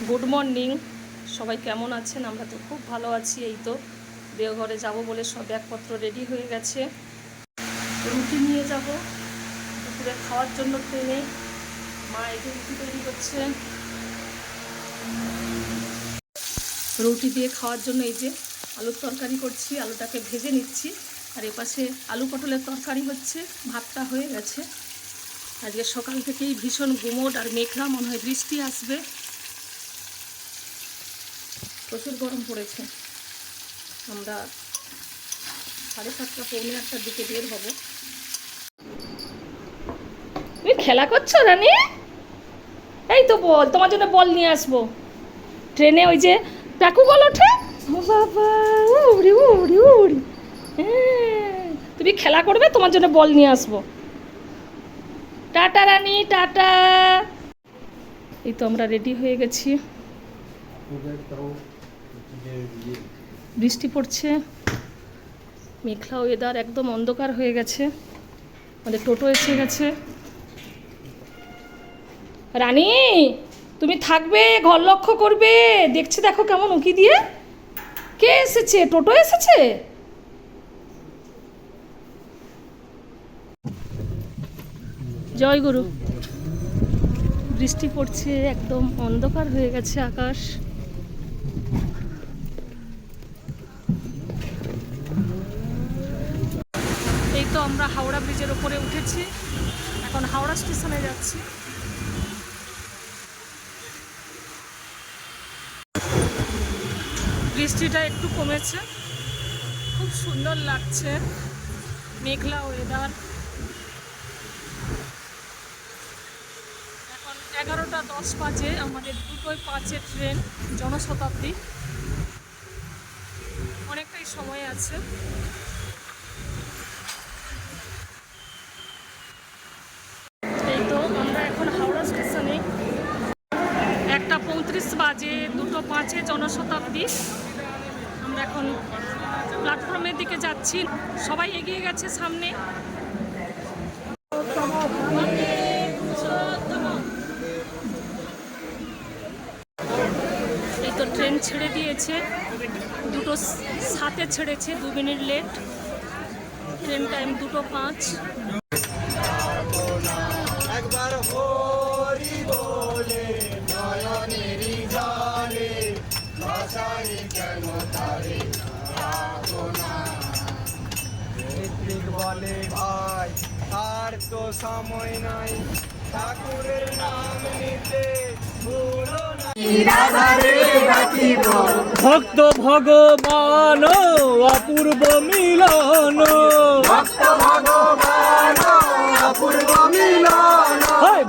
Good morning, সবাই কেমন আছেন? আমরা তো খুব ভালো আছি। এই তো দেওঘরে যাব বলে সব ব্যাগপত্র রেডি হয়ে গেছে। রুটি নিয়ে যাব দুপুরে খাওয়ার জন্য ট্রেনে। মা এই যে রুটি তৈরি করছে, রুটি দিয়ে খাওয়ার জন্য এই যে আলুর তরকারি করছি, আলুটাকে ভেজে নিচ্ছি। আর এপাশে আলু পটলের তরকারি হচ্ছে, ভাতটা হয়ে গেছে। আজকে সকাল থেকেই ভীষণ গুমোট আর মেঘলা, মনে হয় বৃষ্টি আসবে। প্রচুর গরম পড়েছে। আমরা 7:30 পৌনে 8টার দিকে বের হব। তুমি খেলা করছো রানী? এই তো বল, তোমার জন্য বল নিয়ে আসবো। ট্রেনে ওই যে টাকুগল ওঠে, ও বাবা উড়ি উড়ি উড়ি। তুমি খেলা করবে, তোমার জন্য বল নিয়ে আসবো। টাটা রানী, টাটা। এই তো আমরা রেডি হয়ে গেছি। বৃষ্টি পড়ছে, মেঘলা ওয়েদার, একদম অন্ধকার হয়ে গেছে। আমাদের টোটো এসে গেছে। রানী তুমি থাকবে, ঘর লক্ষ্য করবে। দেখছে, দেখো কেমন উঁকি দিয়ে। কে এসেছে? টোটো এসেছে। জয় গুরু। বৃষ্টি পড়ছে, একদম অন্ধকার হয়ে গেছে আকাশ। এই তো আমরা হাওড়া ব্রিজের উপরে উঠেছি, এখন হাওড়া স্টেশনে যাচ্ছি। বৃষ্টিটা একটু কমেছে, খুব সুন্দর লাগছে, মেঘলা ওয়েদার। এখন 11টা 10 বাজে, আমাদের 2:05 ট্রেন, জনশতাব্দী। অনেকটাই সময় আছে। এই তো আমরা এখন হাওড়া স্টেশনে, 1:35 বাজে, 2:05 জনশতাব্দী। আমরা এখন প্ল্যাটফর্মের দিকে যাচ্ছি, সবাই এগিয়ে গেছে সামনে। এই তো ট্রেন ছেড়ে দিয়েছে, 2:07 ছেড়েছে, 2 মিনিট লেট। Train time 2:05। বলে ভাই আর তো সময় নাই, ঠাকুরের নাম নিতে ভুলো না। ভক্ত ভগবান অপূর্ব মিলন, ভক্ত ভগবান অপূর্ব মিলন,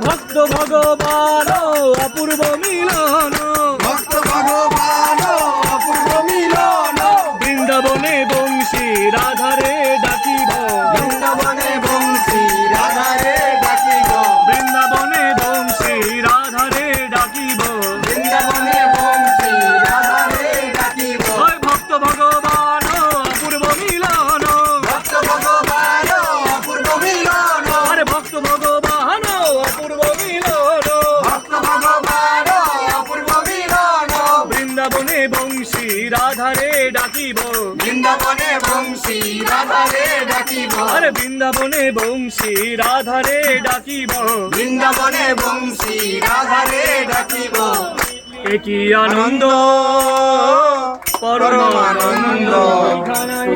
ভক্ত ভগবান অপূর্ব মিলন, ভক্ত ভগবান অপূর্ব মিলন। বৃন্দাবনে বংশী রাধারে ডাকিব, বৃন্দাবনে বংশী রাধারে ডাকিব, বৃন্দাবনে বংশী রাধারে ডাকিব, বৃন্দাবনে বংশী রাধারে ডাকিব। ভক্ত ভগবান অপূর্ব মিলন, ভক্ত ভগবান অপূর্ব মিলন, আরে ভক্ত ভগবান অপূর্ব মিলন, ভক্ত ভগবান অপূর্ব মিলন। বৃন্দাবনে বংশী রাধারে ডাকিব, বৃন্দাবনে বংশী রাধারে ডাকিব, আরে বৃন্দাবনে বংশী রাধারে ডাকিব, বৃন্দাবনে বংশী রাধারে ডাকিব। একই আনন্দ পরমানন্দ,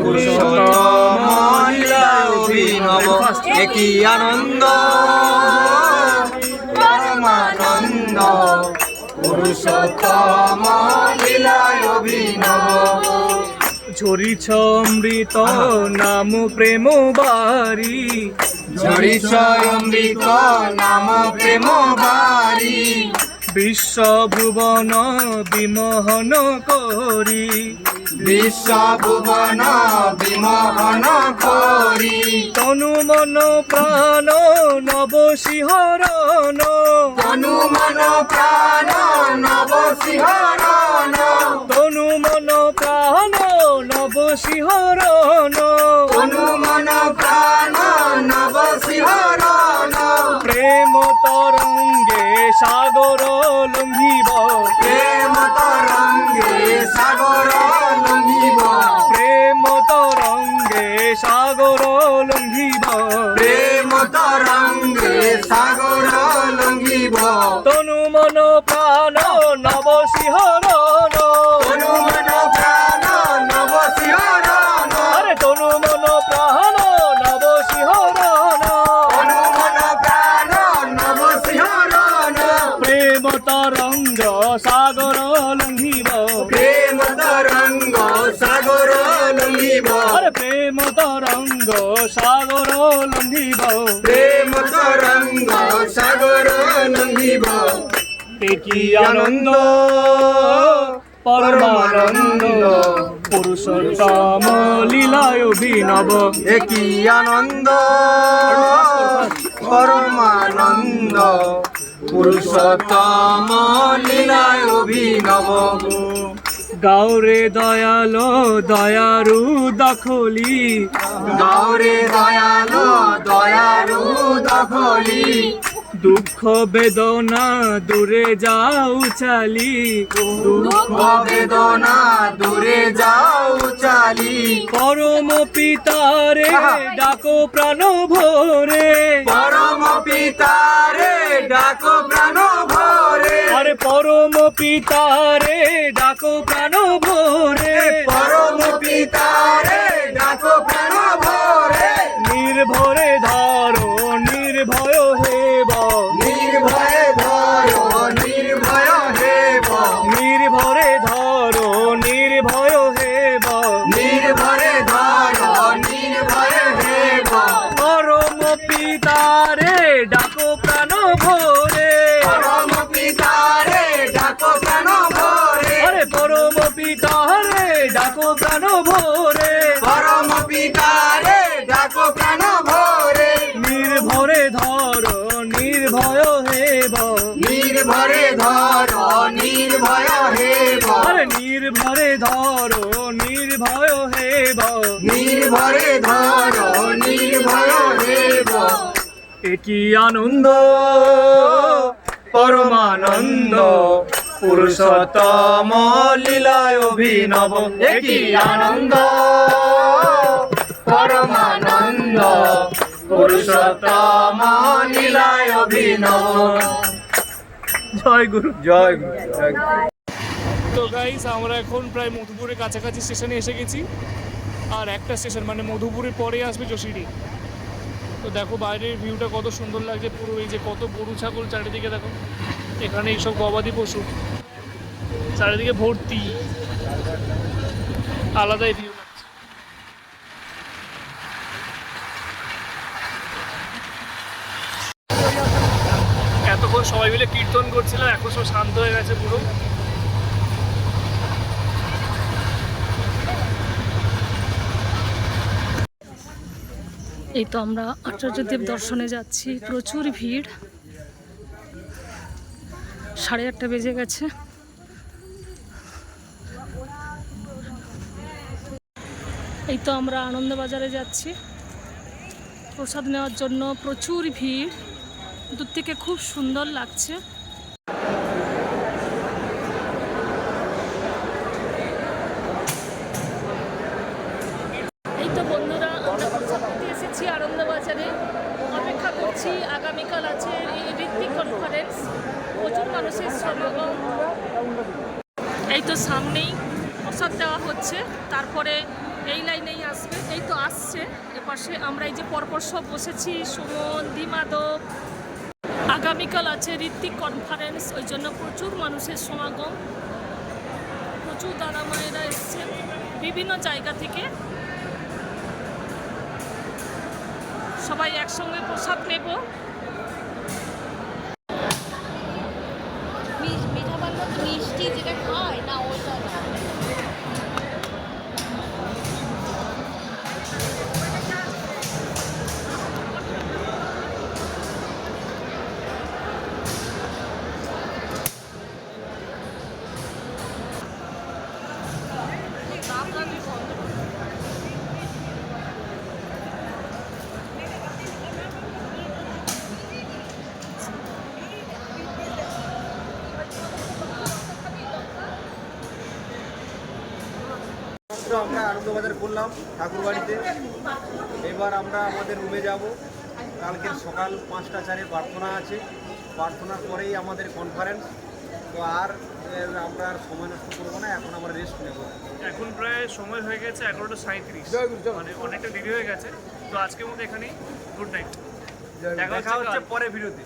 পুরুষোত্তম লীলা অভিনব। একই আনন্দ পরমানন্দ, পুরুষোত্তম লীলা অভিনব। ঝরিছ অমৃত নাম প্রেম বারি, ঝরিছ অমৃত নাম প্রেম বারি। বিশ্বভুবন বিমোহন করি, বিশ্বভুবন বিমোহন করি। তনু মন প্রাণ নব শিহরণ, তনু মন প্রাণ নব শিহরণ, তনু মন প্রাণ নব শিহরণ, তনু মন প্রাণ নব শিহরণ। প্রেম তরঙ্গে সাগর লঙ্ঘিব, প্রেম প্রাণ নব শিহরণ, তনু মন প্রাণ নব শিহরণ, আরে তনু মন প্রাণ নব শিহরণ, তনু মন প্রাণ নব শিহরণ। প্রেম তরঙ্গ সাগর লঙ্ঘিব, প্রেম তরঙ্গ সাগর লঙ্ঘিব, আরে প্রেম তরঙ্গ সাগর লঙ্ঘিব, প্রেম তরঙ্গ সাগর লঙ্ঘিব। কি আনন্দ পরমানন্দ পুরুষোত্তম লীলায় অভিনব, কি আনন্দ পরমানন্দ পুরুষোত্তম লীলায় অভিনব। গাওরে দয়াল দয়ারু দখলি, গাওরে দয়াল দয়ারু দখলি, দুঃখ বেদনা দূরে যাও চালি, দুঃখ বেদনা দূরে যাও চালি। পরম পিতারে ডাকো প্রাণ ভরে, পরম পিতারে ডাকো প্রাণ ভরে, আরে পরম পিতারে ডাকো প্রাণ ভরে, পরম পিতারে ডাকো প্রাণ ভরে। নির্ভরে ধরো নির্ভয় হেব, নির্ভয়ে ধরো নির্ভয় হেব, নির্ভরে ধরো নির্ভয় হেব, নির্ভরে ধরো নির্ভয় হেব। পরম পিতারে ডাকো প্রাণ ভরে, পরম পিতারে ডাকো প্রাণ ভরে, আরে পরম পিতারে ডাকো প্রাণ ভরে, পরম পিতারে ডাকো প্রাণ ভরে। নির্ভরে ধরো নির্ভয় হেব, নির্ভরে ধরো নির্ভয় হেব, আরে নির্ভরে ধরো নির্ভয় হেব, নির্ভরে ধরো নির্ভয় হেব। কি আনন্দ পরমানন্দ পুরুষোত্তম লীলায় অভিনব, কি আনন্দ পরমানন্দ পুরুষোত্তম লীলায় অভিনব। জয় গুরু, জয় গুরু, জয় গুরু। তো গাইস, আমরা এখন প্রায় মধুপুরের কাছাকাছি স্টেশনে এসে গেছি। আর একটা স্টেশন মানে মধুপুরের পরে আসবে যশিরি। তো দেখো বাইরের ভিউটা কত সুন্দর লাগছে, পুরো এই যে কত গরু ছাগল চারিদিকে দেখো, এখানে এইসব গবাদি পশু চারিদিকে ভর্তি, আলাদাই ভিউ লাগছে। এতক্ষণ সবাই মিলে কীর্তন করছিলাম, এখন সব শান্ত হয়ে গেছে পুরো। এই তো আমরা আচার্যদেব দর্শনে যাচ্ছি, প্রচুর ভিড়, 8:30 বেজে গেছে। এই তো আমরা আনন্দবাজারে যাচ্ছি প্রসাদ নেওয়ার জন্য, প্রচুর ভিড়, দূর থেকে খুব সুন্দর লাগছে। এই তো বন্ধুরা, আমরা প্রসাদ নিতে এসেছি আনন্দবাজারে, অপেক্ষা করছি। আগামীকাল আছে ঋত্বিক কনফারেন্স, প্রচুর মানুষের সমাগম। এই তো সামনেই প্রসাদ দেওয়া হচ্ছে, তারপরে এই লাইনেই আসবে। এই তো আসছে এপাশে, আমরা এই যে পরপর সব বসেছি, সুমন, দিমাদব। আগামীকাল আছে ঋত্বিক কনফারেন্স, ওই জন্য প্রচুর মানুষের সমাগম, প্রচুর দাদা মায়েরা এসছেন বিভিন্ন জায়গা থেকে। সবাই একসঙ্গে প্রসাদ নেব। মিঠা পান্না মিষ্টি যেটা খায় না, ওইটা না। আমরা আনন্দবাজার করলাম ঠাকুরবাড়িতে। এবার আমরা আমাদের রুমে যাব। কালকের সকাল 5টা 4-এ প্রার্থনা আছে, প্রার্থনার পরেই আমাদের কনফারেন্স। তো আর আমরা আর সময় নষ্ট করবো না, এখন আমরা রেস্ট নেবো। এখন প্রায় সময় হয়ে গেছে 11:37, মানে অনেকটা দেরি হয়ে গেছে। তো আজকের মতো এখানেই, গুড নাইট। দেখা হচ্ছে পরে ভিডিওতে।